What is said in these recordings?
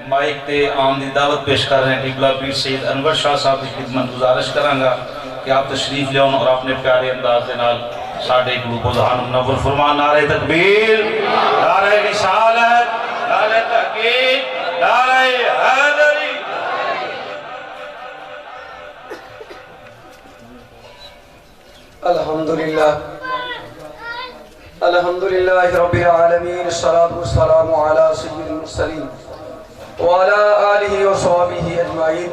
Mic تے عام دی دعوت پیش کر رہے ہیں قبلہ پیر سید انور شاہ صاحب کی خدمت گزارش کرانگا کہ آپ تشریف لے اور اپنے پیارے انداز دے نال ساڑھے گروپ و ذہان منور فرمان نعرہ تکبیر، نعرہ رسالت، نعرہ تحقیق، نعرہ حیدری۔ الحمدللہ الحمدللہ رب العالمین، الصلاة والسلام علی سید المرسلین وعلى آلہ وصحبہ اجمعین۔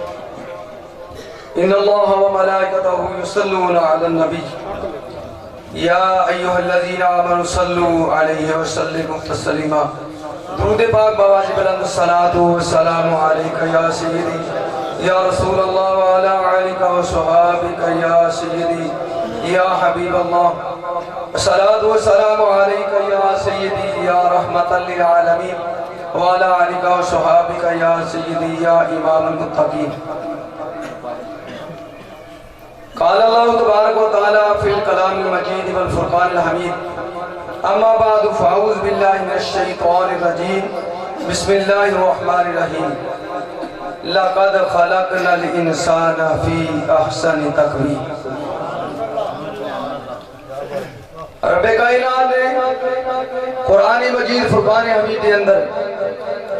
ان اللہ وملائکتہ یصلون علی النبی یا ایہا الذین آمنوا صلوا علیہ وسلموا تسلیما۔ درود پاک بواجب بلند الصلاة والسلام علیکہ یا سیدی یا رسول اللہ وعلی آلہ وصحبہ یا سیدی یا حبیب اللہ۔ الصلاة والسلام علیکہ یا سیدی یا رحمت للعالمین وعلی آلہ وصحبہ یا سیدی یا امام المتقین۔ قال اللہ تبارک و تعالی فی الکلام المجید والفرقان الحمید، اما بعد فاعوذ باللہ من الشیطان الرجیم، بسم اللہ الرحمن الرحیم۔ لقد خلقنا الانسان فی احسن تقویم۔ رب کائنات نے قرآن مجید فرقان حمید کے اندر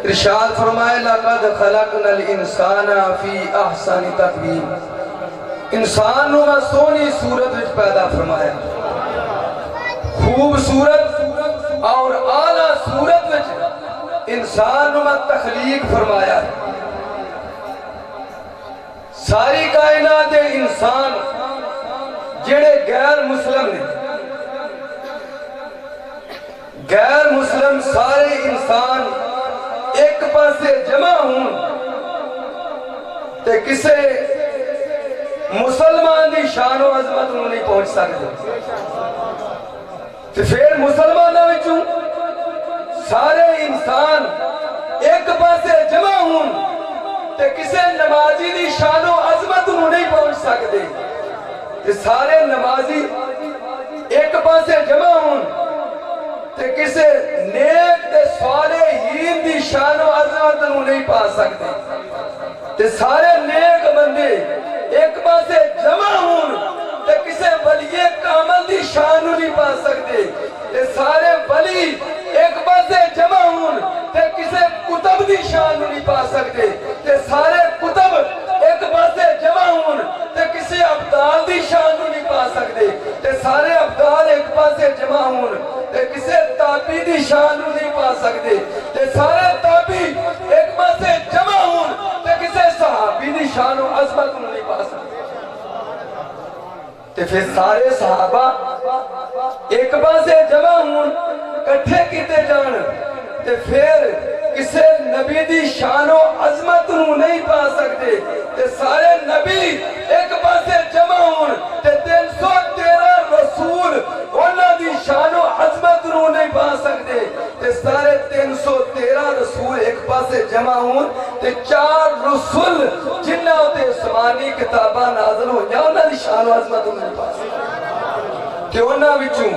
ارشاد فرمائے لقد خلقنا الانسان فی احسن تقویم۔ انسان نو میں سونی صورت وچ پیدا فرمایا، خوبصورت اور اعلیٰ صورت وچ انسان نو میں تخلیق فرمایا۔ ساری کائنات انسان جڑے غیر مسلم نے، غیر مسلم سارے انسان ایک پاسے جمع ہوں تے کسے مسلمان دی شان و عظمت انہوں نہیں پہنچ سکتے۔ تے پھر مسلمانوں وچوں سارے انسان ایک پاسے جمع ہوں تے کسے نمازی دی شان و عظمت انہوں نہیں پہنچ سکتے۔ تے سارے نمازی ایک پاسے جمع ہوں تے کسے نیک تے صالحین دی شان و عظمت انہوں نہیں پا سکتے۔ تے سارے نیک بندے ایک پاسے جمع ہوں تے کسے ولی کامل دی شان نہیں پا سکتے۔ تے سارے ولی ایک پاسے جمع ہوں تے کسے کتب دی شان نہیں پا سکتے۔ تے سارے کتب ایک پاسے جمع ہوں تے کسے ابدال دی شان نہیں پا سکتے۔ تے سارے ابدال ایک پاسے جمع ہوں تے کسے تابی دی شان نہیں پا سکتے۔ تے سارے تابی ایک پاسے جمع ہوں تے کسے صحابی دی شان و عظمت نہیں پا سکتے۔ تے پھر سارے صحابہ ایک پاسے جمع ہوں کٹھے کیتے جان تے پھر کسے نبی دی شان و عظمت نہیں پا سکتے۔ تے سارے نبی ایک پاسے جمع ہوں تے 313 رسول انہاں دی شان و عظمت نہیں پا سکتے۔ تے سارے 313 رسول ایک پاسے جمع ہوں تے 4 رسول جنہاں تے آسمانی کتاباں نازل ہوئیں انہاں دی شان و عظمت نہیں پا سکتے۔ کہ انہاں وچوں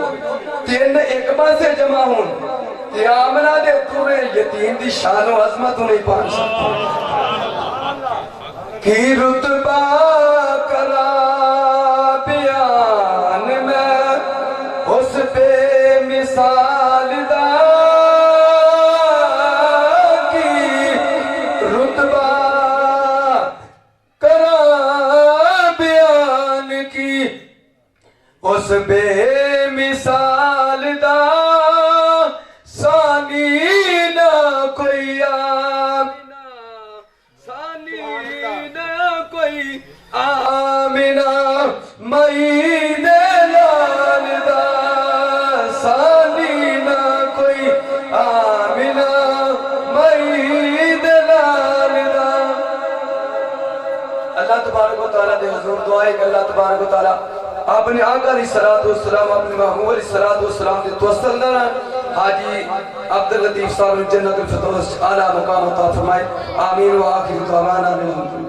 3 ایک پاسے جمع ہوں کہ آمنہ دے تورے یتیم دی شان و عظمت نہیں پا سکتے۔ کی رتبہ کرا بیان میں اس بے مثال دا کی رتبہ کرا بیان کی اس بے مثال دا ثانی نہ کوئی آمنہ، ثانی نہ کوئی آمنہ مئی لال دا، ثانی نہ کوئی آمنہ مئی لال دا۔ اللہ تبارک و تعالیٰ دے حضور دعائے کہ اللہ تبارک و تعالیٰ اپنے آقا علیہ السلام اپنے محبوب علیہ السلام دے توسل دارا حاجی عبداللطیف صاحب جنت الفردوس اعلیٰ مقام عطا فرمائے۔ آمین و آخر دعوانا الحمدللہ۔